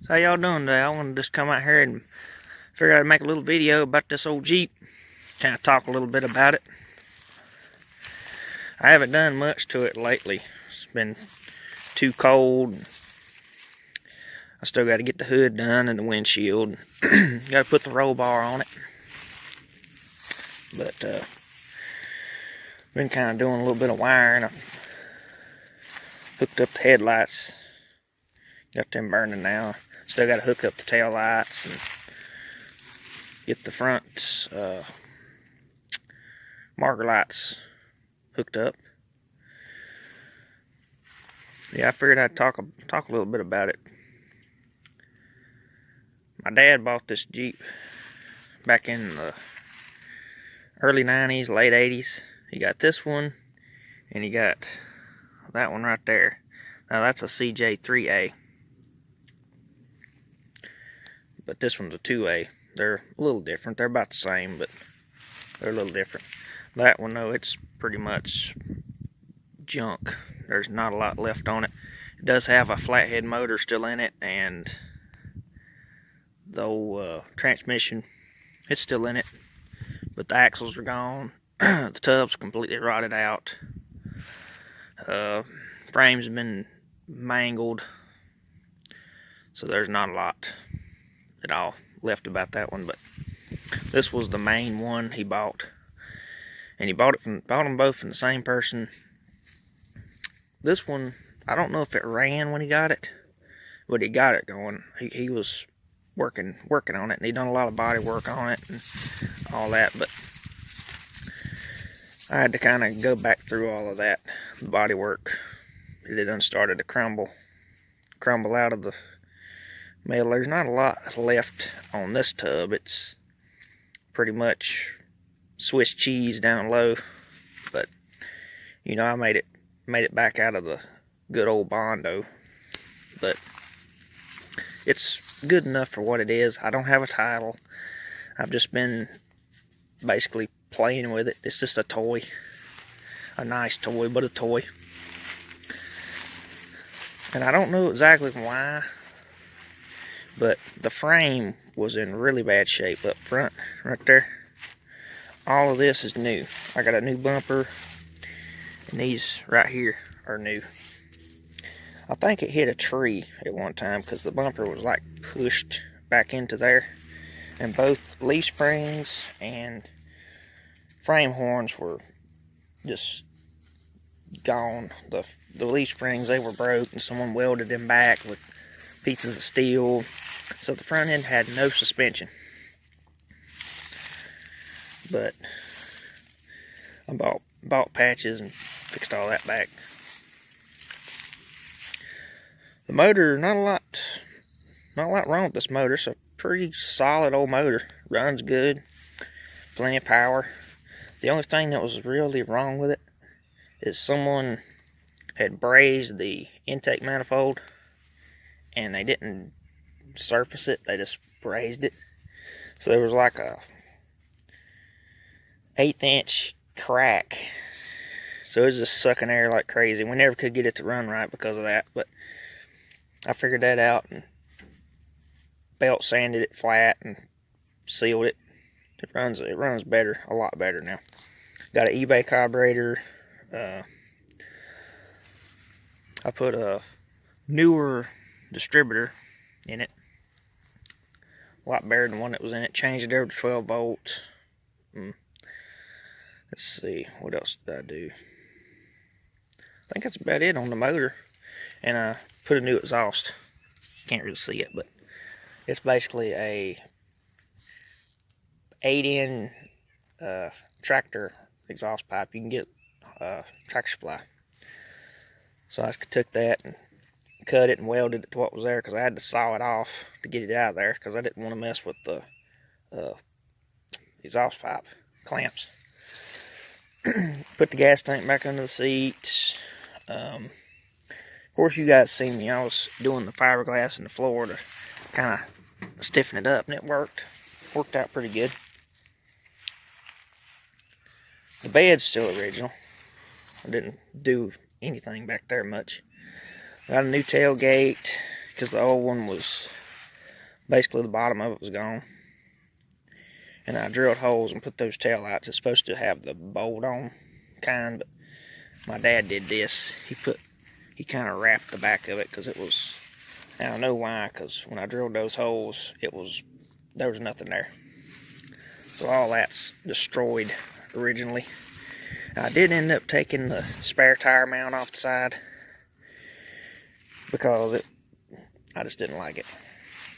So how y'all doing today? I want to just come out here and figure out to make a little video about this old Jeep. Kind of talk a little bit about it. I haven't done much to it lately. It's been too cold. I still got to get the hood done and the windshield. Got to put the roll bar on it. But been kind of doing a little bit of wiring. I hooked up the headlights. Got them burning now. Still got to hook up the tail lights and get the front marker lights hooked up. Yeah, I figured I'd talk a little bit about it. My dad bought this Jeep back in the early 90s, late 80s. He got this one, and he got that one right there. Now that's a CJ3A. But this one's a 2A. They're a little different. They're about the same, but they're a little different. That one, though, it's pretty much junk. There's not a lot left on it. It does have a flathead motor still in it, and the old transmission, it's still in it. But the axles are gone. The tub's completely rotted out. Frame's been mangled. So there's not a lot at all left about that one, but this was the main one he bought, and he bought them both from the same person. This one, I don't know if it ran when he got it, but he got it going. He was working on it, and he done a lot of body work on it and all that, but I had to kind of go back through all of that, the body work. It done started to crumble out of the metal. There's not a lot left on this tub. It's pretty much Swiss cheese down low, but you know, I made it back out of the good old Bondo, but it's good enough for what it is. I don't have a title. I've just been basically playing with it. It's just a toy, a nice toy, but a toy. And I don't know exactly why, but the frame was in really bad shape up front, right there. All of this is new. I got a new bumper, and these right here are new. I think it hit a tree at one time because the bumper was like pushed back into there, and both leaf springs and frame horns were just gone. The leaf springs, they were broke, and someone welded them back with pieces of steel, so the front end had no suspension. But I bought patches and fixed all that back. The motor, not a lot wrong with this motor. It's a pretty solid old motor. Runs good, plenty of power. The only thing that was really wrong with it is someone had brazed the intake manifold, and they didn't surface it, they just brazed it. So there was like a 1/8 inch crack. So it was just sucking air like crazy. We never could get it to run right because of that, but I figured that out and belt sanded it flat and sealed it. It runs better, a lot better now. Got an eBay carburetor. I put a newer distributor in it. A lot better than the one that was in it. Changed it over to 12 volts. Let's see, what else did I do? I think that's about it on the motor. And I put a new exhaust. Can't really see it, but it's basically a 8-in tractor exhaust pipe. You can get Tractor Supply. So I took that and cut it and welded it to what was there, because I had to saw it off to get it out of there, because I didn't want to mess with the exhaust pipe clamps. Put the gas tank back under the seat. Of course, you guys seen me. I was doing the fiberglass in the floor to kind of stiffen it up, and it worked out pretty good. The bed's still original. I didn't do anything back there much. Got a new tailgate because the old one was Basically the bottom of it was gone. And I drilled holes and put those tail lights. It's supposed to have the bolt on kind, but my dad did this. He kind of wrapped the back of it because it was, I don't know why, because when I drilled those holes, there was nothing there. So all that's destroyed originally. I did end up taking the spare tire mount off the side because I just didn't like it.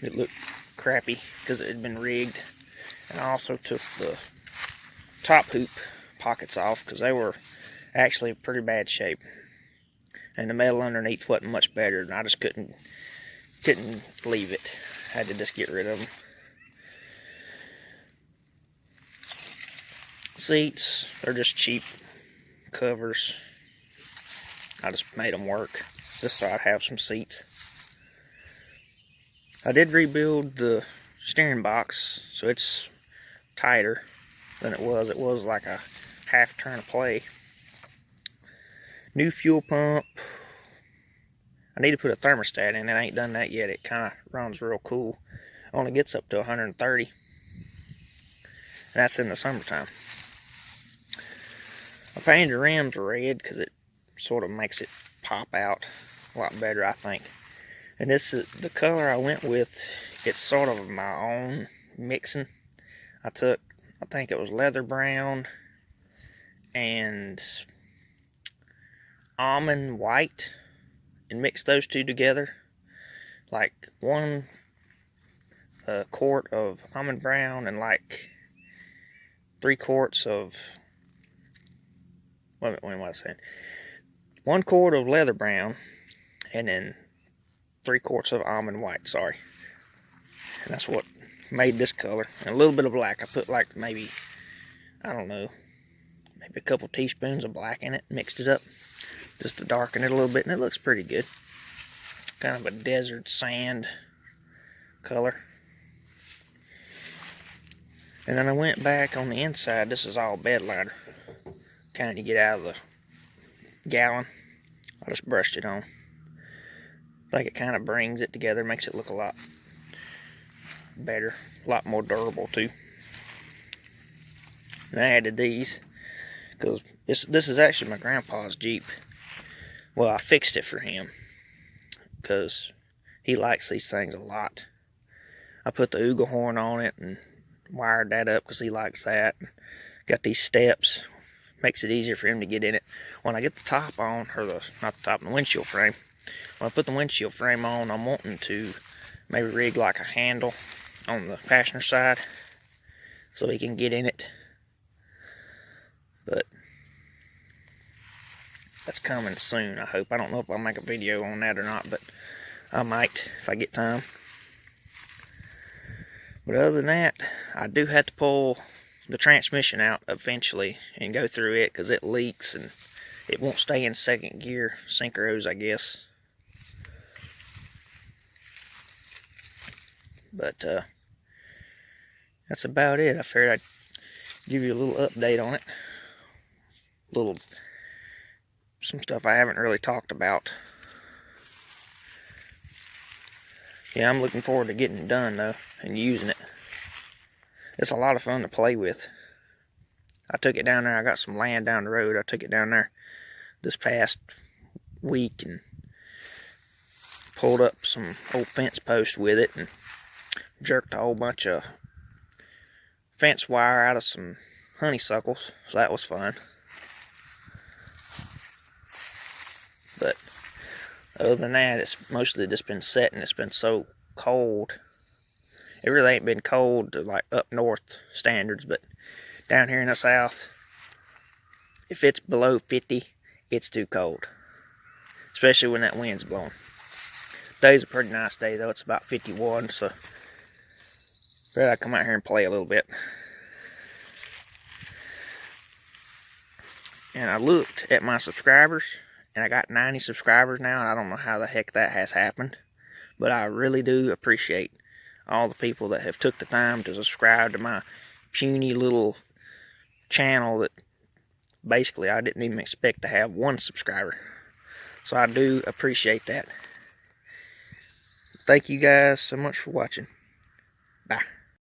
It looked crappy because it had been rigged. And I also took the top hoop pockets off because they were actually in pretty bad shape. And the metal underneath wasn't much better, and I just couldn't leave it. I had to just get rid of them. Seats, they're just cheap covers. I just made them work just so I'd have some seats. I did rebuild the steering box, so it's tighter than it was. It was like a half turn of play. New fuel pump. I need to put a thermostat in. I ain't done that yet. It kind of runs real cool. Only gets up to 130. And that's in the summertime. I painted the rims red because it sort of makes it pop out a lot better, I think. And this is the color I went with. It's sort of my own mixing. I think it was leather brown and almond white and mixed those two together. Like 1 quart of almond brown and like 3 quarts of, what am I saying? 1 quart of leather brown and then 3 quarts of almond white, sorry. And that's what made this color. And a little bit of black. I put like maybe, I don't know, maybe a couple teaspoons of black in it, mixed it up just to darken it a little bit, and it looks pretty good. Kind of a desert sand color. And then I went back on the inside. This is all bed liner. Kind of get out of the gallon. I just brushed it on. I think it kind of brings it together, makes it look a lot better, a lot more durable too. And I added these because this is actually my grandpa's Jeep. Well, I fixed it for him because he likes these things a lot. I put the Oogle horn on it and wired that up because he likes that. Got these steps, makes it easier for him to get in it. When I get the top on, or not the top, the windshield frame. When I put the windshield frame on, I'm wanting to maybe rig like a handle on the passenger side so he can get in it. But that's coming soon, I hope. I don't know if I'll make a video on that or not, but I might if I get time. But other than that, I do have to pull the transmission out eventually and go through it because it leaks and it won't stay in second gear, synchros, I guess. But that's about it. I figured I'd give you a little update on it. Some stuff I haven't really talked about. Yeah, I'm looking forward to getting it done though and using it. It's a lot of fun to play with. I took it down there. I got some land down the road. I took it down there this past week and pulled up some old fence posts with it and jerked a whole bunch of fence wire out of some honeysuckles, so that was fun. But other than that, it's mostly just been setting. It's been so cold. It really ain't been cold to like up north standards, but down here in the south, if it's below 50, it's too cold. Especially when that wind's blowing. Today's a pretty nice day though. It's about 51, so I come out here and play a little bit. And I looked at my subscribers, and I got 90 subscribers now, and I don't know how the heck that has happened. But I really do appreciate all the people that have took the time to subscribe to my puny little channel that basically I didn't even expect to have 1 subscriber. So I do appreciate that. Thank you guys so much for watching. Bye.